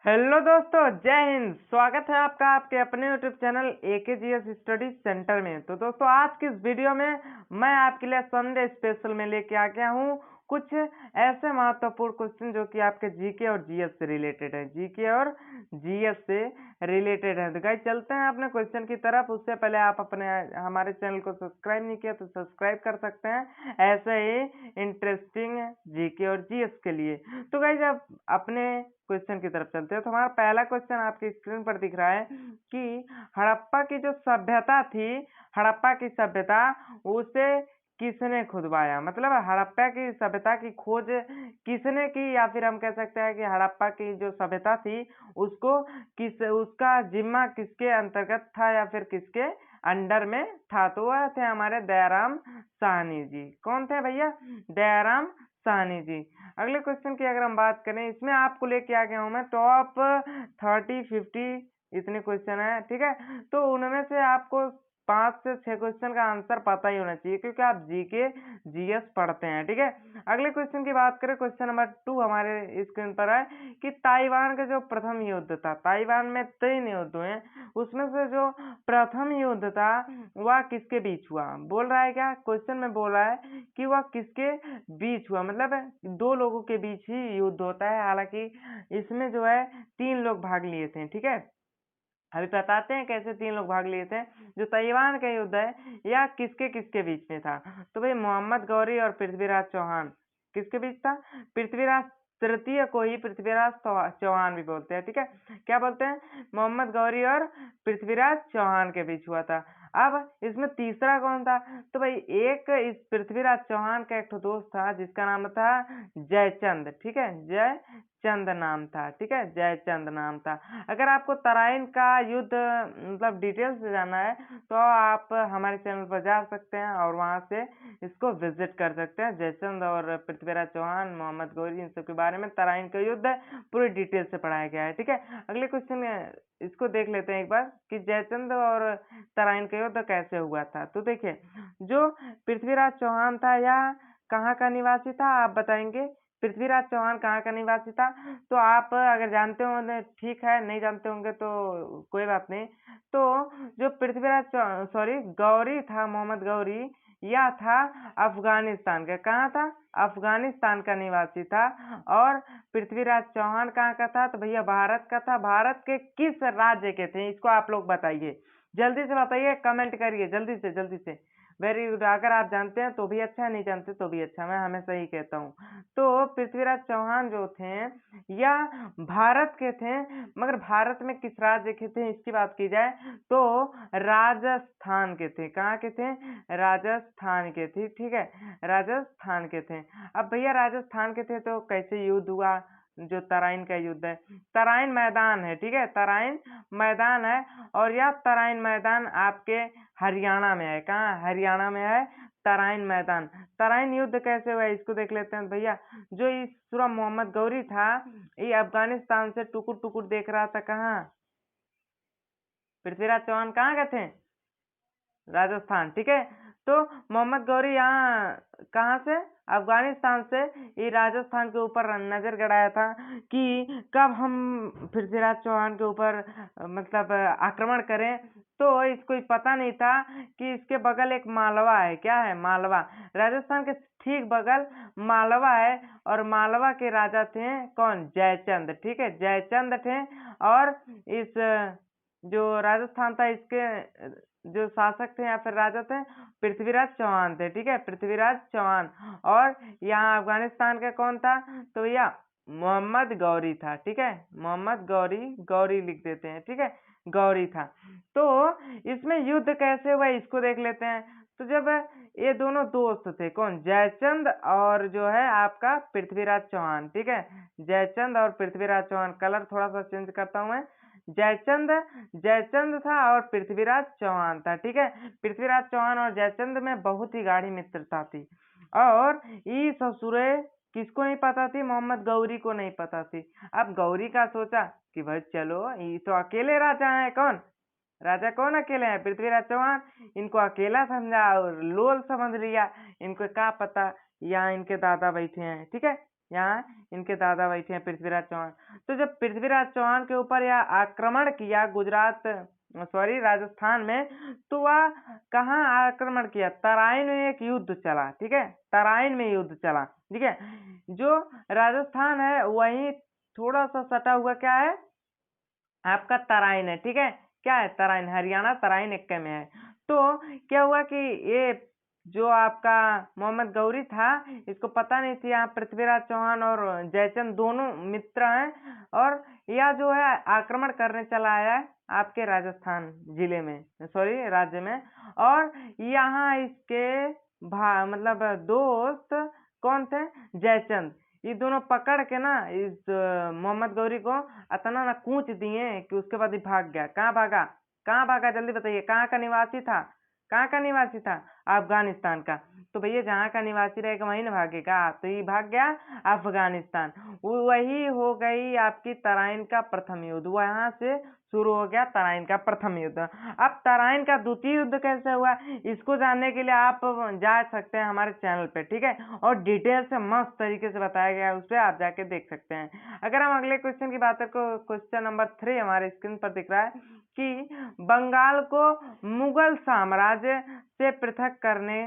Hello दोस्तों, जय हिंद। स्वागत है आपका आपके अपने YouTube channel AKGS study centre में। तो दोस्तों, आज की इस वीडियो में मैं आपके लिए संडे स्पेशल में लेके आ गया हूँ कुछ ऐसे महत्वपूर्ण क्वेश्चन जो कि आपके जीके और जीएस से रिलेटेड है। जीके और जीएस से रिलेटेड है। तो गाइस, चलते हैं अपने क्वेश्चन की तरफ। उससे पहले आप अपने हमारे चैनल को सब्सक्राइब नहीं किया तो सब्सक्राइब कर सकते हैं ऐसे ही इंटरेस्टिंग जीके और जीएस के लिए। तो गाइस, अब अपने क्वेश्चन की तरफ चलते हैं। तो हमारा पहला क्वेश्चन आपकी स्क्रीन पर दिख रहा है कि हड़प्पा की जो सभ्यता थी, हड़प्पा की सभ्यता, उसे किसने खुदवाया। मतलब हड़प्पा की सभ्यता की खोज किसने की, या फिर हम कह सकते हैं कि हड़प्पा की जो सभ्यता थी उसको उसका जिम्मा किसके अंतर्गत था या फिर किसके अंडर में था। तो वह थे हमारे दयाराम साहनी जी। कौन थे भैया? दयाराम साहनी जी। अगले क्वेश्चन की अगर हम बात करें, इसमें आपको लेके आ गया हूं मैं टॉप 30-50 इतने क्वेश्चन है, ठीक है। तो उनमें से आपको 5 से 6 क्वेश्चन का आंसर पता ही होना चाहिए क्योंकि आप जीके जीएस पढ़ते हैं, ठीक है। अगले क्वेश्चन की बात करें, क्वेश्चन नंबर 2 हमारे स्क्रीन पर है कि ताइवान का जो प्रथम युद्ध था, ताइवान में 3 युद्ध हुए, उसमें से जो प्रथम युद्ध था वह किसके बीच हुआ। बोल रहा है क्या, क्वेश्चन में बोल रहा है कि वह किसके बीच हुआ। मतलब 2 लोगों के बीच ही युद्ध होता है। हालांकि इसमें जो है 3 लोग भाग लिए थे, ठीक है। अभी बताते हैं कैसे 3 लोग भाग लिए थे। जो ताइवान का युद्ध है या किसके किसके बीच में था, तो भाई मोहम्मद गौरी और पृथ्वीराज चौहान किसके बीच था। पृथ्वीराज तृतीय को ही पृथ्वीराज चौहान भी बोलते हैं, ठीक है। क्या बोलते हैं? मोहम्मद गौरी और पृथ्वीराज चौहान के बीच हुआ था। अब इसमें तीसरा कौन था? तो भाई एक इस पृथ्वीराज चौहान का एक ठो दोस्त था जिसका नाम था जयचंद, ठीक है। जयचंद नाम था, ठीक है। जयचंद नाम था। अगर आपको तराइन का युद्ध मतलब डिटेल से जानना है तो आप हमारे चैनल पर जा सकते हैं और वहां से इसको विजिट कर सकते हैं। जयचंद और पृथ्वीराज चौहान, मोहम्मद गौरी, इन सब के बारे में तराइन का युद्ध पूरी डिटेल से पढ़ाया गया है, ठीक है। अगले क्वेश्चन इसको देख लेते हैं एक बार कि जयचंद और तराइन का युद्ध कैसे हुआ था। तो देखिए, जो पृथ्वीराज चौहान था यह कहाँ का निवासी था, आप बताएंगे। पृथ्वीराज चौहान कहाँ का निवासी था? तो आप अगर जानते होंगे ठीक है, नहीं जानते होंगे तो कोई बात नहीं। तो जो पृथ्वीराज सॉरी गौरी था, मोहम्मद गौरी, यह था अफगानिस्तान का। कहाँ था? अफगानिस्तान का निवासी था। और पृथ्वीराज चौहान कहाँ का था? तो भैया भारत का था। भारत के किस राज्य के थे, इसको आप लोग बताइए। जल्दी से बताइए, कमेंट करिए जल्दी से जल्दी से। Very good. अगर आप जानते हैं तो भी अच्छा, नहीं जानते तो भी अच्छा, मैं हमेशा ही कहता हूँ। तो पृथ्वीराज चौहान जो थे यह भारत के थे, मगर भारत में किस राज्य के थे इसकी बात की जाए तो राजस्थान के थे। कहाँ के थे? राजस्थान के थे, ठीक है। राजस्थान के थे। अब भैया राजस्थान के थे तो कैसे युद्ध हुआ? जो तराइन का युद्ध है, तराइन मैदान है, ठीक है। तराइन मैदान है और यह तराइन मैदान आपके हरियाणा में है। कहाँ? हरियाणा में है तराइन मैदान। तराइन युद्ध कैसे हुआ इसको देख लेते हैं भैया। जो इस सूरा मोहम्मद गौरी था, ये अफगानिस्तान से टुकुर टुकुर देख रहा था। कहाँ? पृथ्वीराज चौहान कहाँ गए थे? राजस्थान, ठीक है। तो मोहम्मद गौरी यहाँ कहाँ से? अफगानिस्तान से ये राजस्थान के ऊपर नजर गड़ाया था कि कब हम पृथ्वीराज चौहान के ऊपर मतलब आक्रमण करें। तो इसको पता नहीं था कि इसके बगल एक मालवा है। क्या है? मालवा। राजस्थान के ठीक बगल मालवा है और मालवा के राजा थे कौन? जयचंद, ठीक है। जयचंद थे। और इस जो राजस्थान था इसके जो शासक थे या फिर राजा थे पृथ्वीराज चौहान थे, ठीक है। पृथ्वीराज चौहान। और यहाँ अफगानिस्तान का कौन था? तो भैया मोहम्मद गौरी था, ठीक है। मोहम्मद गौरी, गौरी लिख देते हैं, ठीक है। गौरी था। तो इसमें युद्ध कैसे हुआ इसको देख लेते हैं। तो जब ये दोनों दोस्त थे, कौन? जयचंद और जो है आपका पृथ्वीराज चौहान, ठीक है। जयचंद और पृथ्वीराज चौहान। कलर थोड़ा सा चेंज करता हूं मैं। जयचंद जयचंद था और पृथ्वीराज चौहान था, ठीक है। पृथ्वीराज चौहान और जयचंद में बहुत ही गाढ़ी मित्रता थी। और ये ससुरे किसको नहीं पता थी? मोहम्मद गौरी को नहीं पता थी। अब गौरी का सोचा कि भाई चलो, ये तो अकेले राजा है। कौन राजा? कौन अकेले हैं? पृथ्वीराज चौहान। इनको अकेला समझा और लोल समझ लिया। इनको क्या पता यहाँ इनके दादा बैठे हैं, ठीक है। यहाँ इनके दादा बैठे हैं पृथ्वीराज चौहान। तो जब पृथ्वीराज चौहान के ऊपर यह आक्रमण किया राजस्थान में, तो वह कहाँ आक्रमण किया? तराइन में एक युद्ध चला, ठीक है, तराइन में युद्ध चला, ठीक है। जो राजस्थान है वही थोड़ा सा सटा हुआ क्या है आपका तराइन है, ठीक है, क्या है तराइन, हरियाणा तराइन इक्के में है। तो क्या हुआ कि ये जो आपका मोहम्मद गौरी था, इसको पता नहीं थी यहाँ पृथ्वीराज चौहान और जयचंद दोनों मित्र हैं, और यह जो है आक्रमण करने चला आया है आपके राजस्थान जिले में, सॉरी राज्य में। और यहाँ इसके मतलब दोस्त कौन थे? जयचंद। ये दोनों पकड़ के ना इस मोहम्मद गौरी को इतना ना कूच दिए कि उसके बाद ही भाग गया। कहाँ भागा? कहाँ भागा? जल्दी बताइए, कहाँ का निवासी था? कहाँ का निवासी था? अफगानिस्तान का। तो भैया जहाँ का निवासी रहेगा वहीं ना भागेगा, तो ये भाग गया अफगानिस्तान। वही हो गई आपकी तराइन का प्रथम युद्ध, वहां से शुरू हो गया तराइन का प्रथम युद्ध। अब तराइन का द्वितीय युद्ध कैसे हुआ, इसको जानने के लिए आप जा सकते हैं हमारे चैनल पे, ठीक है, और डिटेल से मस्त तरीके से बताया गया है, उस पर आप जाके देख सकते हैं। अगर हम अगले क्वेश्चन की बात करें, क्वेश्चन नंबर 3 हमारे स्क्रीन पर दिख रहा है कि बंगाल को मुगल साम्राज्य से पृथक करने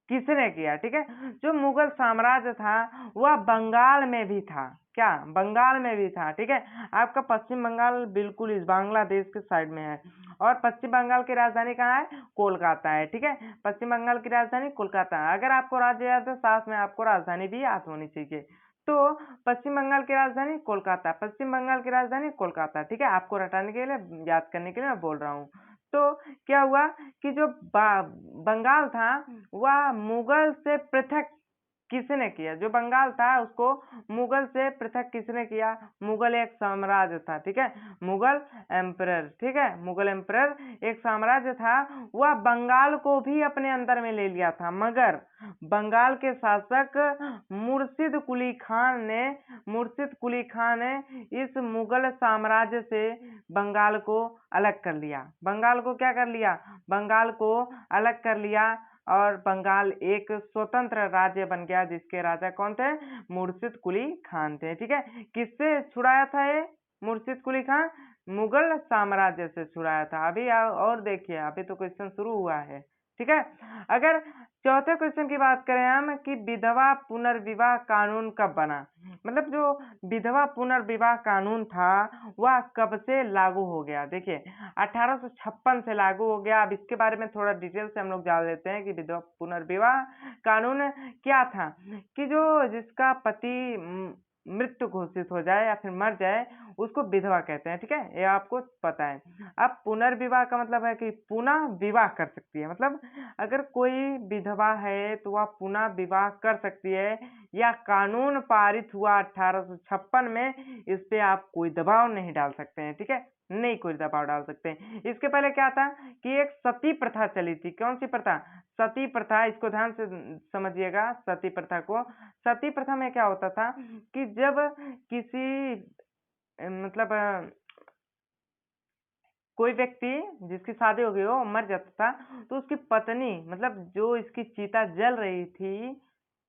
किसने किया? ठीक है, जो मुगल साम्राज्य था वह बंगाल में भी था, क्या बंगाल में भी था, ठीक है। आपका पश्चिम बंगाल बिल्कुल इस बांग्लादेश के साइड में है, और पश्चिम बंगाल की राजधानी कहाँ है? कोलकाता है, ठीक है, पश्चिम बंगाल की राजधानी कोलकाता है। अगर आपको राज्य याद है, साथ में आपको राजधानी भी याद होनी चाहिए। तो पश्चिम बंगाल की राजधानी कोलकाता, पश्चिम बंगाल की राजधानी कोलकाता, ठीक है, आपको रटाने के लिए, याद करने के लिए मैं बोल रहा हूँ। तो क्या हुआ कि जो बंगाल था वह मुगल से पृथक किसने किया? जो बंगाल था उसको मुगल से पृथक किसने किया? मुगल एक साम्राज्य था, ठीक है, मुगल एम्परर, ठीक है, मुगल एम्परर एक साम्राज्य था, वह बंगाल को भी अपने अंदर में ले लिया था। मगर बंगाल के शासक मुर्शिद कुली खान ने इस मुगल साम्राज्य से बंगाल को अलग कर लिया। बंगाल को क्या कर लिया? बंगाल को अलग कर लिया, और बंगाल एक स्वतंत्र राज्य बन गया, जिसके राजा कौन थे? मुर्शिद कुली खान थे, ठीक है। किससे छुड़ाया था ये मुर्शिद कुली खान? मुगल साम्राज्य से छुड़ाया था। अभी और देखिए, अभी तो क्वेश्चन शुरू हुआ है, ठीक है। अगर चौथे क्वेश्चन की बात करें हम कि विधवा पुनर्विवाह कानून कब बना, मतलब जो विधवा पुनर्विवाह कानून था वह कब से लागू हो गया? देखिए 1856 से लागू हो गया। अब इसके बारे में थोड़ा डिटेल से हम लोग जान लेते हैं कि विधवा पुनर्विवाह कानून क्या था। कि जो जिसका पति मृत्यु घोषित हो जाए या फिर मर जाए उसको विधवा कहते हैं, ठीक है, ये आपको पता है। अब पुनर्विवाह का मतलब है कि पुनः विवाह कर सकती है, मतलब अगर कोई विधवा है तो वह पुनः विवाह कर सकती है। या कानून पारित हुआ 1856 में, इस पे आप कोई दबाव नहीं डाल सकते हैं, ठीक है, नहीं कोई दबाव डाल सकते हैं। इसके पहले क्या था कि एक सती प्रथा चली थी। कौन सी प्रथा? सती प्रथा। इसको ध्यान से समझिएगा सती प्रथा को। सती प्रथा में क्या होता था कि जब किसी मतलब कोई व्यक्ति जिसकी शादी हो गई हो मर जाता था, तो उसकी पत्नी, मतलब जो इसकी चिता जल रही थी,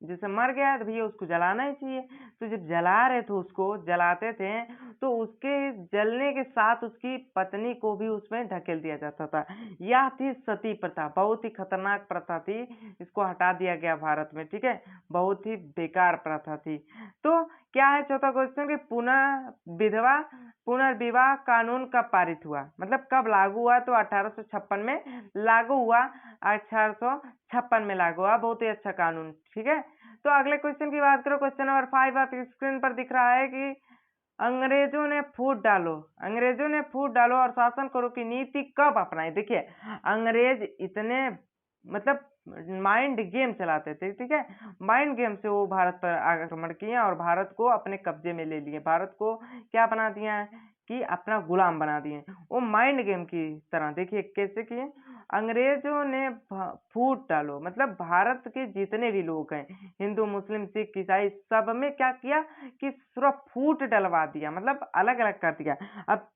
जैसे मर गया है तो भैया उसको जलाना ही चाहिए। तो जब जला रहे थे, उसको जलाते थे, तो उसके जलने के साथ उसकी पत्नी को भी उसमें ढकेल दिया जाता था। यह थी सती प्रथा, बहुत ही खतरनाक प्रथा थी। इसको हटा दिया गया भारत में, ठीक है, बहुत ही बेकार प्रथा थी। तो क्या है चौथा क्वेश्चन कि विधवा पुनर्विवाह कानून कब पारित हुआ, मतलब कब लागू हुआ? तो 1856 में लागू हुआ, 1856 में लागू हुआ। बहुत ही अच्छा कानून, ठीक है। तो अगले क्वेश्चन की बात करो, क्वेश्चन नंबर 5 आपकी स्क्रीन पर दिख रहा है कि अंग्रेजों ने फूट डालो और शासन करो की नीति कब अपनाई। देखिए अंग्रेज इतने मतलब माइंड गेम चलाते थे, ठीक है, माइंड गेम से वो भारत पर आक्रमण किए और भारत को अपने कब्जे में ले लिए, भारत को क्या बना दिया है कि अपना गुलाम बना दिए, वो माइंड गेम की तरह। देखिए कैसे किए, अंग्रेजों ने फूट डालो, मतलब भारत के जितने भी लोग हैं, हिंदू मुस्लिम सिख ईसाई, सब में क्या किया कि सिर्फ फूट डलवा दिया, मतलब अलग अलग कर दिया। अब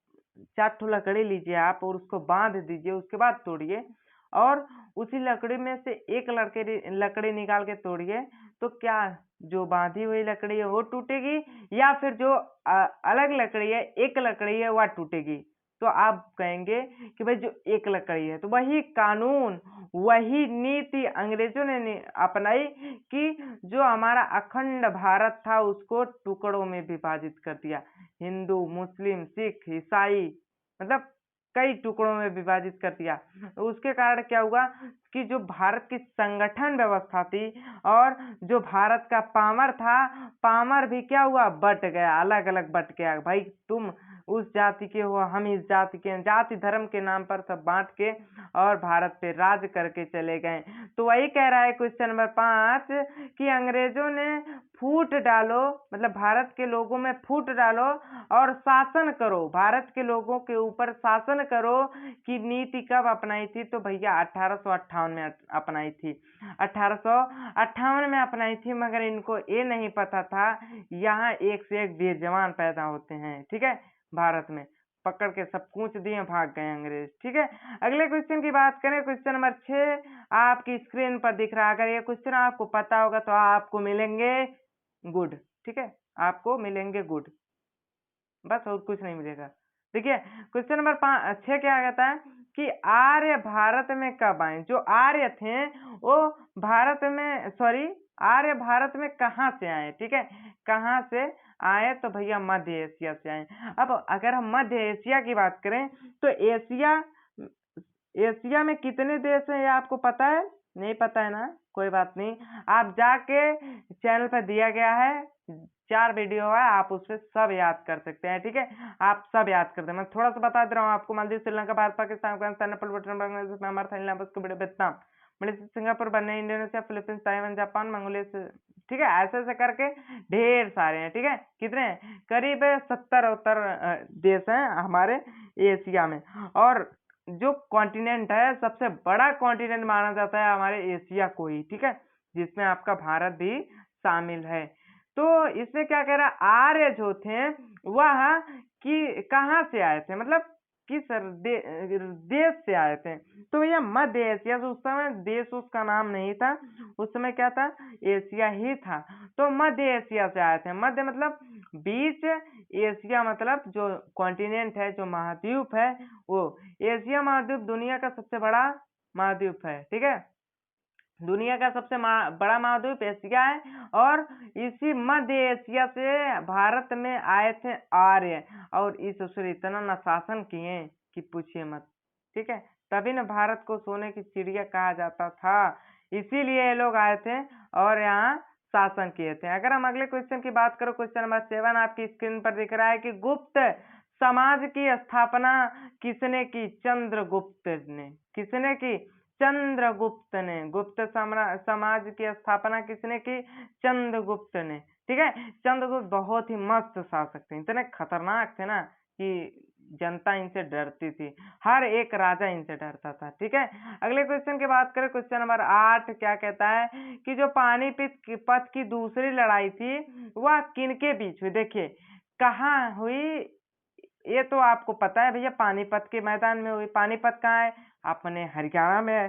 4 ठो लकड़ी लीजिए आप और उसको बांध दीजिए, उसके बाद तोड़िए, और उसी लकड़ी में से एक लकड़ी निकाल के तोड़िए, तो क्या जो बांधी हुई लकड़ी है वो टूटेगी, या फिर जो अलग लकड़ी है, एक लकड़ी है, वह टूटेगी। तो आप कहेंगे कि भाई जो एक लकड़ी है, तो वही कानून, वही नीति अंग्रेजों ने अपनाई कि जो हमारा अखंड भारत था उसको टुकड़ों में विभाजित कर दिया। हिंदू, मुस्लिम, सिख, ईसाई, मतलब कई टुकड़ों में विभाजित कर दिया। उसके कारण क्या हुआ कि जो भारत की संगठन व्यवस्था थी और जो भारत का पामर था, पामर भी क्या हुआ, बट गया, अलग अलग बट गया। भाई तुम उस जाति के हो, हम इस जाति के हैं, जाति धर्म के नाम पर सब बांट के और भारत पे राज करके चले गए। तो वही कह रहा है क्वेश्चन नंबर 5 कि अंग्रेजों ने फूट डालो, मतलब भारत के लोगों में फूट डालो और शासन करो, भारत के लोगों के ऊपर शासन करो की नीति कब अपनाई थी? तो भैया 1858 में अपनाई थी, 1858 में अपनाई थी। मगर इनको ये नहीं पता था यहाँ एक से एक वीर जवान पैदा होते हैं, ठीक है। भारत में पकड़ के सब कूच दिए, भाग गए अंग्रेज, ठीक है। अगले क्वेश्चन की बात करें, क्वेश्चन नंबर 6 आपकी स्क्रीन पर दिख रहा है। अगर ये क्वेश्चन आपको पता होगा तो आपको मिलेंगे गुड, ठीक है, आपको मिलेंगे गुड, बस और कुछ नहीं मिलेगा। देखिए क्वेश्चन नंबर 6 क्या कहता है कि आर्य भारत में कब आए? जो आर्य थे वो भारत में, सॉरी, आर्य भारत में कहाँ से आए? ठीक है, कहाँ से आए? तो भैया मध्य एशिया से आए। अब अगर हम मध्य एशिया की बात करें तो एशिया में कितने देश हैं ये आपको पता है? नहीं पता है ना, कोई बात नहीं, आप जाके चैनल पर दिया गया है 4 वीडियो है, आप उससे सब याद कर सकते हैं, ठीक है, आप सब याद कर दे। मैं थोड़ा सा बता दे रहा हूँ आपको। Maldives, Sri Lanka, Bharat, Pakistan, Afghanistan, Nepal, Bhutan, Bangladesh, Myanmar, Thailand, Vietnam, Malaysia, Singapore, Berne, Indonesia, Philippines, Taiwan, Japan, Mongolia, ठीक है, ऐसे ऐसे करके ढेर सारे हैं, ठीक है। कितने हैं? करीब 70 देश हैं हमारे एशिया में। और जो कॉन्टिनेंट है, सबसे बड़ा कॉन्टिनेंट माना जाता है हमारे एशिया को ही, ठीक है, जिसमें आपका भारत भी शामिल है। तो इसमें क्या कह रहा है, आर्य जो थे वह कि कहाँ से आए थे, मतलब किस देश से आए थे? तो भैया मध्य एशिया से। उस समय देश उसका नाम नहीं था, उस समय क्या था, एशिया ही था। तो मध्य एशिया से आए थे। मध्य मतलब बीच, एशिया मतलब जो कॉन्टिनेंट है, जो महाद्वीप है वो। एशिया महाद्वीप दुनिया का सबसे बड़ा महाद्वीप है, ठीक है, दुनिया का सबसे बड़ा महाद्वीप एशिया है। और इसी मध्य एशिया से भारत में आए थे आर्य, और इस उसर इतना न शासन किए कि पूछिए मत, ठीक है। तभी न भारत को सोने की चिड़िया कहा जाता था, इसीलिए ये लोग आए थे और यहाँ शासन किए थे। अगर हम अगले क्वेश्चन की बात करो, क्वेश्चन नंबर 7 आपकी स्क्रीन पर दिख रहा है कि गुप्त समाज की स्थापना किसने की? चंद्रगुप्त ने। किसने की? चंद्रगुप्त ने। गुप्त समाज की स्थापना किसने की? चंद्रगुप्त ने, ठीक है। चंद्रगुप्त बहुत ही मस्त शासक थे, इतने खतरनाक थे ना कि जनता इनसे डरती थी, हर एक राजा इनसे डरता था, ठीक है। अगले क्वेश्चन की बात करें, क्वेश्चन नंबर 8 क्या कहता है कि जो पानीपत की दूसरी लड़ाई थी वह किनके बीच हुई? देखिए कहाँ हुई, ये तो आपको पता है भैया, पानीपत के मैदान में हुई। पानीपत कहाँ है? अपने हरियाणा में है,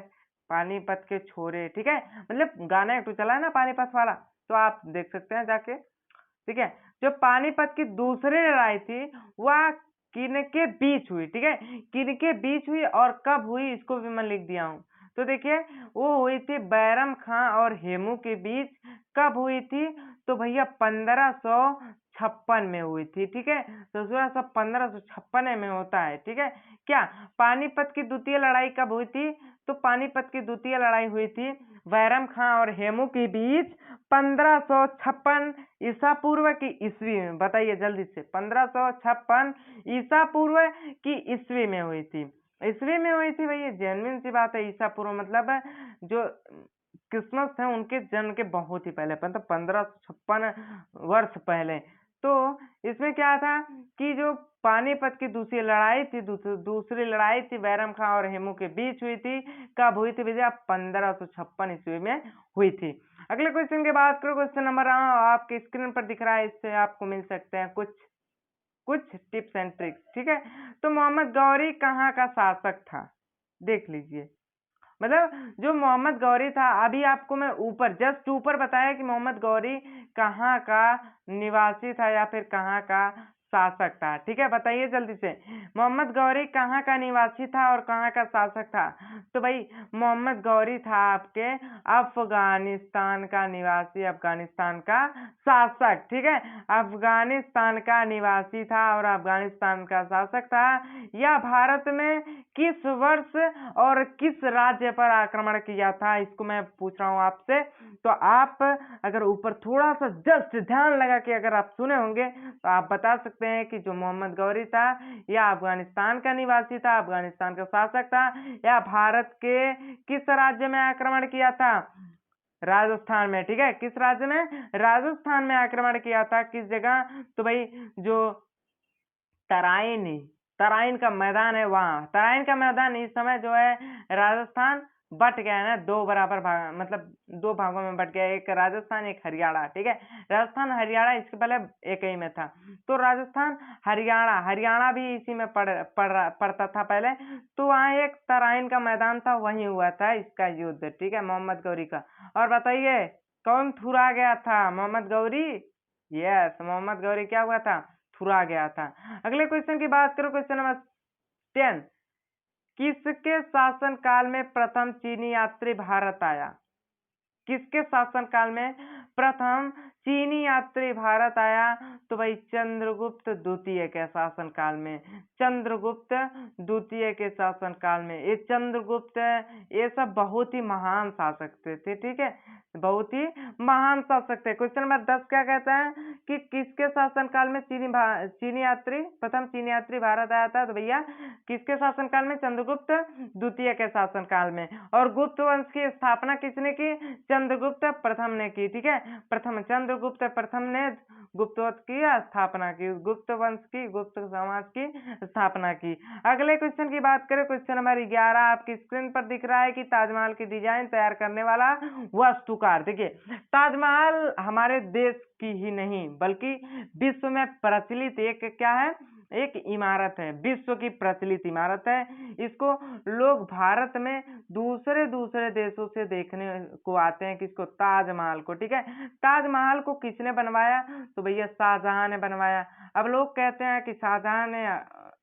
पानीपत के छोरे, ठीक है, मतलब गाना एक तो चला है ना पानीपत वाला, तो आप देख सकते हैं जाके, ठीक है। जो पानीपत की दूसरी लड़ाई थी वह किनके बीच हुई? ठीक है, किनके बीच हुई और कब हुई, इसको भी मैं लिख दिया हूँ। तो देखिए वो हुई थी बैरम खां और हेमू के बीच। कब हुई थी? तो भैया 1556 में हुई थी, ठीक है। तो सब 1556 में होता है, ठीक है। क्या पानीपत की द्वितीय लड़ाई कब हुई थी? तो पानीपत की द्वितीय लड़ाई हुई थी बैरम खां और हेमू के बीच 1556 ईसा पूर्व की ईस्वी में। बताइए जल्दी से, 1556 ईसा पूर्व की ईस्वी में हुई थी। ईस्वी में हुई थी भैया, जेन्युइन सी बात है। ईसा पूर्व मतलब जो क्रिसमस है उनके जन्म के बहुत ही पहले, मतलब 1556 वर्ष पहले। तो इसमें क्या था कि जो पानीपत की दूसरी लड़ाई थी, दूसरी लड़ाई थी बैरम खां और हेमू के बीच हुई थी। कब हुई थी भैया? 1556 ईस्वी में हुई थी। अगले क्वेश्चन की बात करो, क्वेश्चन नंबर आपके स्क्रीन पर दिख रहा है, इससे आपको मिल सकते हैं कुछ टिप्स एंड ट्रिक्स, ठीक है। तो मोहम्मद गौरी कहाँ का शासक था? देख लीजिए, मतलब जो मोहम्मद गौरी था, अभी आपको मैं ऊपर जस्ट ऊपर बताया कि मोहम्मद गौरी कहाँ का निवासी था या फिर कहाँ का शासक था। ठीक है, बताइए जल्दी से, मोहम्मद गौरी कहाँ का निवासी था और कहाँ का शासक था? तो भाई मोहम्मद गौरी था आपके अफगानिस्तान का निवासी, अफगानिस्तान का शासक। ठीक है, अफगानिस्तान का निवासी था और अफगानिस्तान का शासक था। यह भारत में किस वर्ष और किस राज्य पर आक्रमण किया था, इसको मैं पूछ रहा हूँ आपसे। तो आप अगर ऊपर थोड़ा सा जस्ट ध्यान लगा के अगर आप सुने होंगे तो आप बता सकते हैं कि जो मोहम्मद गौरी था यह अफगानिस्तान का निवासी था, अफगानिस्तान का शासक था, या भारत के किस राज्य में आक्रमण किया था? राजस्थान में। ठीक है, किस राज्य में? राजस्थान में आक्रमण किया था। किस जगह? तो भाई जो तराइन, तराइन का मैदान है वहां, तराइन का मैदान इस समय जो है राजस्थान बट गया है ना, दो बराबर भाग, मतलब दो भागों में बट गया, एक राजस्थान एक हरियाणा। ठीक है, राजस्थान हरियाणा इसके पहले एक ही में था, तो राजस्थान हरियाणा, हरियाणा भी इसी में पड़ता था पहले। तो वहाँ एक तराइन का मैदान था, वहीं हुआ था इसका युद्ध। ठीक है, मोहम्मद गौरी का। और बताइए कौन थुरा गया था? मोहम्मद गौरी। यस, मोहम्मद गौरी क्या हुआ था? थुरा गया था। अगले क्वेश्चन की बात करो, क्वेश्चन नंबर 10, किसके शासन काल में प्रथम चीनी यात्री भारत आया? किसके शासन काल में प्रथम चीनी यात्री भारत आया? तो भाई चंद्रगुप्त द्वितीय के शासन काल में, चंद्रगुप्त द्वितीय के शासन काल में। ये चंद्रगुप्त ये सब बहुत ही महान शासक थे। ठीक है, बहुत ही महान शासक थे। क्वेश्चन नंबर 10 क्या कहता है कि किसके शासन काल में चीनी यात्री प्रथम चीनी यात्री भारत आया था? तो भैया किसके शासन काल में? चंद्रगुप्त द्वितीय के शासन काल में। और गुप्त वंश की स्थापना किसने की? चंद्रगुप्त प्रथम ने की। ठीक है, प्रथम चंद्रगुप्त प्रथम ने गुप्त वंश की स्थापना की, गुप्त वंश की, गुप्त समाज की स्थापना की। अगले क्वेश्चन की बात करें, क्वेश्चन नंबर 11 आपकी स्क्रीन पर दिख रहा है कि ताजमहल की डिजाइन तैयार करने वाला वास्तुकार। देखिए, ताजमहल हमारे देश की ही नहीं बल्कि विश्व में प्रचलित एक क्या है? एक इमारत है, विश्व की प्रचलित इमारत है। इसको लोग भारत में दूसरे दूसरे देशों से देखने को आते हैं। किसको? ताजमहल को। ठीक है, ताजमहल को किसने बनवाया? तो भैया शाहजहां ने बनवाया। अब लोग कहते हैं कि शाहजहां ने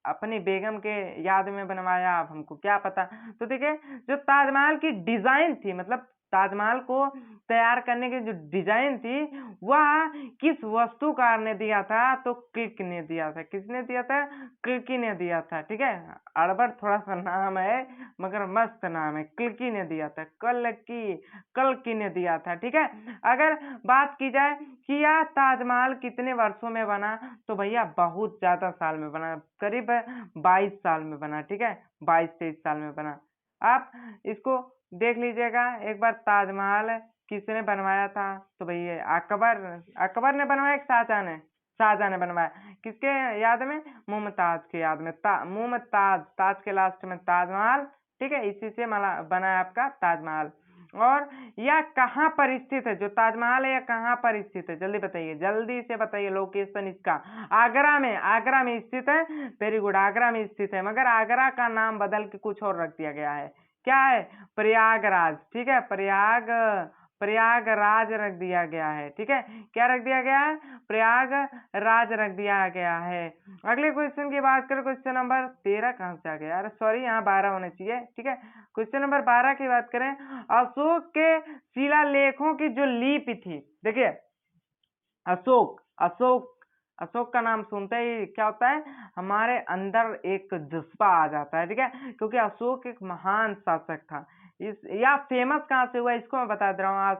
अपनी बेगम के याद में बनवाया, अब हमको क्या पता। तो देखिए, जो ताजमहल की डिजाइन थी, मतलब ताजमहल को तैयार करने की जो डिजाइन थी वह किस वस्तुकार ने दिया था? तो क्लिक ने दिया था। किसने दिया था? क्लिकी ने दिया था। ठीक है, अड़बड़ थोड़ा सा नाम है मगर मस्त नाम है, क्लिकी ने दिया था, कल्की ने दिया था। ठीक है, अगर बात की जाए कि यह ताजमहल कितने वर्षों में बना, तो भैया बहुत ज्यादा साल में बना, करीब 22 साल में बना। ठीक है, 22-23 साल में बना। आप इसको देख लीजिएगा एक बार, ताजमहल किसने बनवाया था? तो भैया अकबर ने बनवाया, शाहजहां ने? शाहजहां ने बनवाया। किसके याद में? मुमताज के याद में। मुमताज, ताज के लास्ट में ताजमहल। ठीक है, इसी से बना है आपका ताजमहल। और यह कहाँ पर स्थित है? जो ताजमहल है यह कहाँ पर स्थित है? जल्दी बताइए, जल्दी से बताइए लोकेशन इसका। आगरा में, आगरा में स्थित है। वेरी गुड, आगरा में स्थित है, मगर आगरा का नाम बदल के कुछ और रख दिया गया है। क्या है? प्रयागराज। ठीक है, प्रयागराज रख दिया गया है। ठीक है, क्या रख दिया गया है? प्रयागराज रख दिया गया है। अगले क्वेश्चन की बात करें, क्वेश्चन नंबर 13 कहाँ से आ गया यार, सॉरी यहाँ 12 होने चाहिए। ठीक है, क्वेश्चन नंबर 12 की बात करें, अशोक के शिलालेखों की जो लिपि थी, देखिए अशोक, अशोक का नाम सुनते ही क्या होता है? हमारे अंदर एक जज्बा आ जाता है। ठीक है, क्योंकि अशोक एक महान शासक था। इस या फेमस कहाँ से हुआ इसको मैं बता दे रहा हूँ।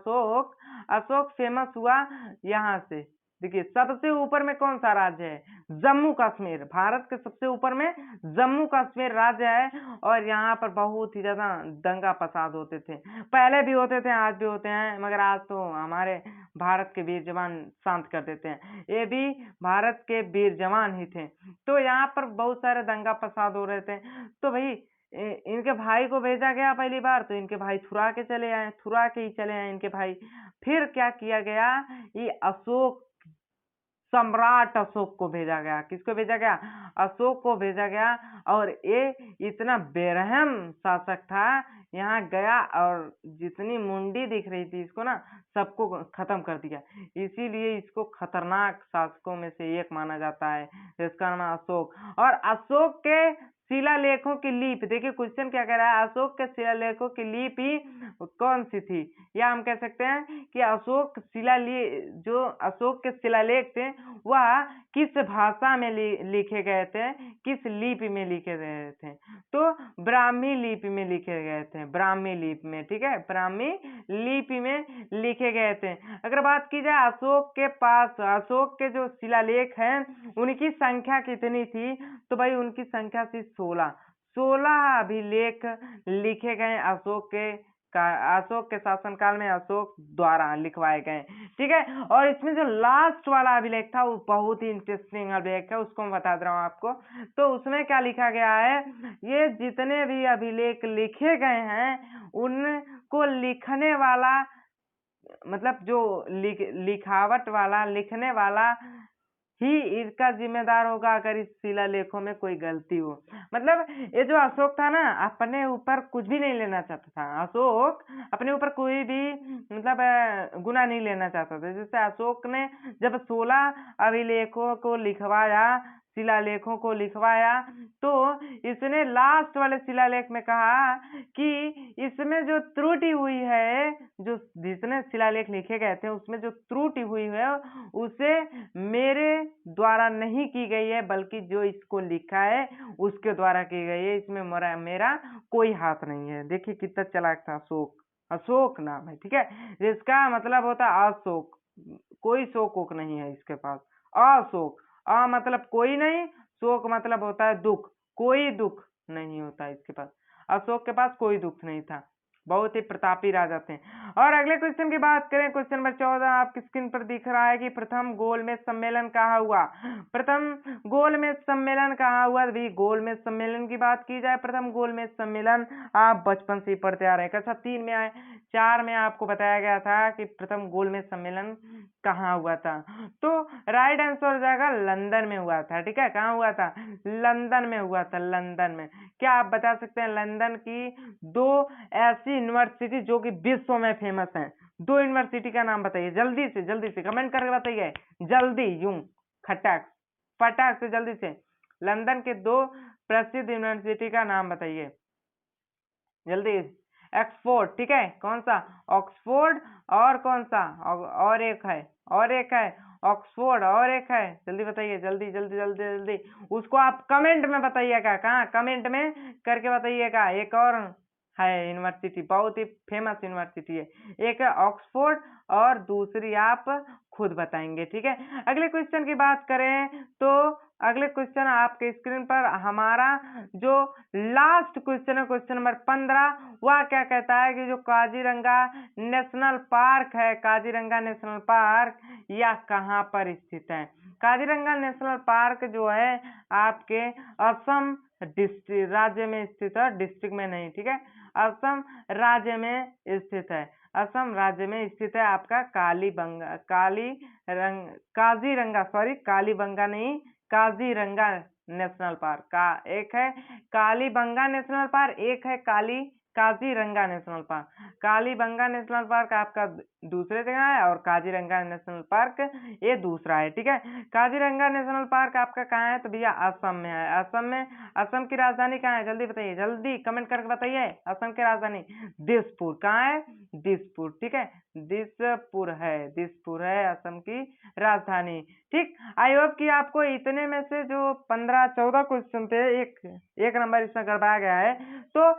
अशोक फेमस हुआ यहाँ से। देखिए, सबसे ऊपर में कौन सा राज्य है? जम्मू कश्मीर। भारत के सबसे ऊपर में जम्मू कश्मीर राज्य है, और यहाँ पर बहुत ही ज्यादा दंगा फसाद होते थे। पहले भी होते थे, आज भी होते हैं, मगर आज तो हमारे भारत के वीर जवान शांत कर देते हैं। ये भी भारत के वीर जवान ही थे। तो यहाँ पर बहुत सारे दंगा फसाद हो रहे थे। तो भाई इनके भाई को भेजा गया पहली बार, तो इनके भाई थुरा के ही चले आए इनके भाई। फिर क्या किया गया? ये अशोक सम्राट अशोक को भेजा गया। किसको भेजा गया? अशोक को भेजा गया। और ये इतना बेरहम शासक था, यहाँ गया और जितनी मुंडी दिख रही थी इसको ना, सबको खत्म कर दिया। इसीलिए इसको खतरनाक शासकों में से एक माना जाता है। इसका नाम है अशोक। और अशोक के शिलालेखों की लिपि, देखिए क्वेश्चन क्या कह रहा है, अशोक के शिलालेखों की लिपि कौन सी थी? या हम कह सकते हैं कि अशोक जो अशोक के शिलालेख थे वह किस भाषा में लिखे गए थे, किस लिपि में लिखे गए थे? तो ब्राह्मी लिपि में लिखे गए थे, ब्राह्मी लिपि में, ठीक है, ब्राह्मी लिपि में लिखे गए थे। अगर बात की जाए अशोक के पास, अशोक के जो शिलालेख हैं उनकी संख्या कितनी थी? तो भाई उनकी संख्या थी 16 अभिलेख लिखे गए अशोक के शासनकाल में, अशोक द्वारा लिखवाए गए, ठीक है। और इसमें जो लास्ट वाला अभिलेख था वो बहुत ही इंटरेस्टिंग अभिलेख है, उसको मैं बता दे रहा हूँ आपको। तो उसमें क्या लिखा गया है, ये जितने भी अभिलेख लिखे गए हैं उनको लिखने वाला, मतलब जो लिखावट वाला, लिखने वाला ही इसका जिम्मेदार होगा अगर इस शिलालेखों में कोई गलती हो। मतलब ये जो अशोक था ना, अपने ऊपर कुछ भी नहीं लेना चाहता था। अशोक अपने ऊपर कोई भी मतलब गुनाह नहीं लेना चाहता था। जैसे अशोक ने जब 16 अभिलेखों को लिखवाया, शिलालेखों को लिखवाया, तो इसने लास्ट वाले शिलालेख में कहा कि इसमें जो त्रुटि हुई है, जो जितने शिलालेख लिखे गए थे उसमें जो त्रुटि हुई है उसे मेरे द्वारा नहीं की गई है, बल्कि जो इसको लिखा है उसके द्वारा की गई है, इसमें मेरा कोई हाथ नहीं है। देखिए कितना चालाक था अशोक। अशोक नाम है, ठीक है, जिसका मतलब होता है अशोक, कोई शोक वोक नहीं है इसके पास। अशोक, मतलब कोई नहीं, शोक मतलब होता है दुख, कोई दुख नहीं होता इसके पास। अशोक के पास कोई दुख नहीं था, बहुत ही प्रतापी राजा थे। और अगले क्वेश्चन की बात करें, क्वेश्चन नंबर 14 आपकी स्क्रीन पर दिख रहा है कि प्रथम गोलमेज सम्मेलन कहाँ हुआ? प्रथम गोलमेज सम्मेलन कहाँ हुआ? भी गोलमेज सम्मेलन की बात की जाए, प्रथम गोलमेज सम्मेलन आप बचपन से ही पढ़ते आ रहे हैं। कक्षा 3 में आए, 4 में आपको बताया गया था कि प्रथम गोलमेज सम्मेलन कहाँ हुआ था। तो राइट आंसर हो जाएगा लंदन में हुआ था, ठीक है। कहाँ हुआ था? लंदन में हुआ था, लंदन में। क्या आप बता सकते हैं लंदन की 2 ऐसी यूनिवर्सिटी जो कि विश्व में फेमस हैं? 2 यूनिवर्सिटी का नाम बताइए, जल्दी से कमेंट करके बताइए, जल्दी, यूं खटाक फटाक से, जल्दी से। लंदन के 2 प्रसिद्ध यूनिवर्सिटी का नाम बताइए, जल्दी। ऑक्सफोर्ड, ठीक है, कौन सा? ऑक्सफोर्ड, और कौन सा? और एक है ऑक्सफोर्ड, और एक है, जल्दी बताइए, जल्दी। उसको आप कमेंट में बताइएगा, कहाँ कमेंट में करके बताइएगा। एक और है यूनिवर्सिटी, बहुत ही फेमस यूनिवर्सिटी है, एक है ऑक्सफोर्ड और दूसरी आप खुद बताएंगे, ठीक है। अगले क्वेश्चन की बात करें तो अगले क्वेश्चन आपके स्क्रीन पर हमारा जो लास्ट क्वेश्चन है, क्वेश्चन नंबर 15, वह क्या कहता है कि जो काजीरंगा नेशनल पार्क है, काजीरंगा नेशनल पार्क यह कहाँ पर स्थित है? काजीरंगा नेशनल पार्क जो है आपके असम डिस्ट्रिक्ट राज्य में स्थित है, डिस्ट्रिक्ट में नहीं, ठीक है, असम राज्य में स्थित है। असम राज्य में स्थित है आपका कालीबंगा नहीं, काजीरंगा नेशनल पार्क का। एक है कालीबंगा नेशनल पार्क, एक है Kaziranga National Park. Kalibanga National Park आपका दूसरे जगह है और काजीरंगा नेशनल पार्क ये दूसरा है, ठीक है। काजीरंगा नेशनल पार्क आपका कहाँ है? तो भैया असम में है। असम की राजधानी कहाँ है? जल्दी बताइए, जल्दी कमेंट करके बताइए। असम की राजधानी दिसपुर। कहाँ है? दिसपुर, ठीक है, दिसपुर है असम की राजधानी, ठीक। आई होप कि आपको इतने में से जो 15-14 क्वेश्चन थे, एक नंबर इसमें गड़बड़ा गया है, तो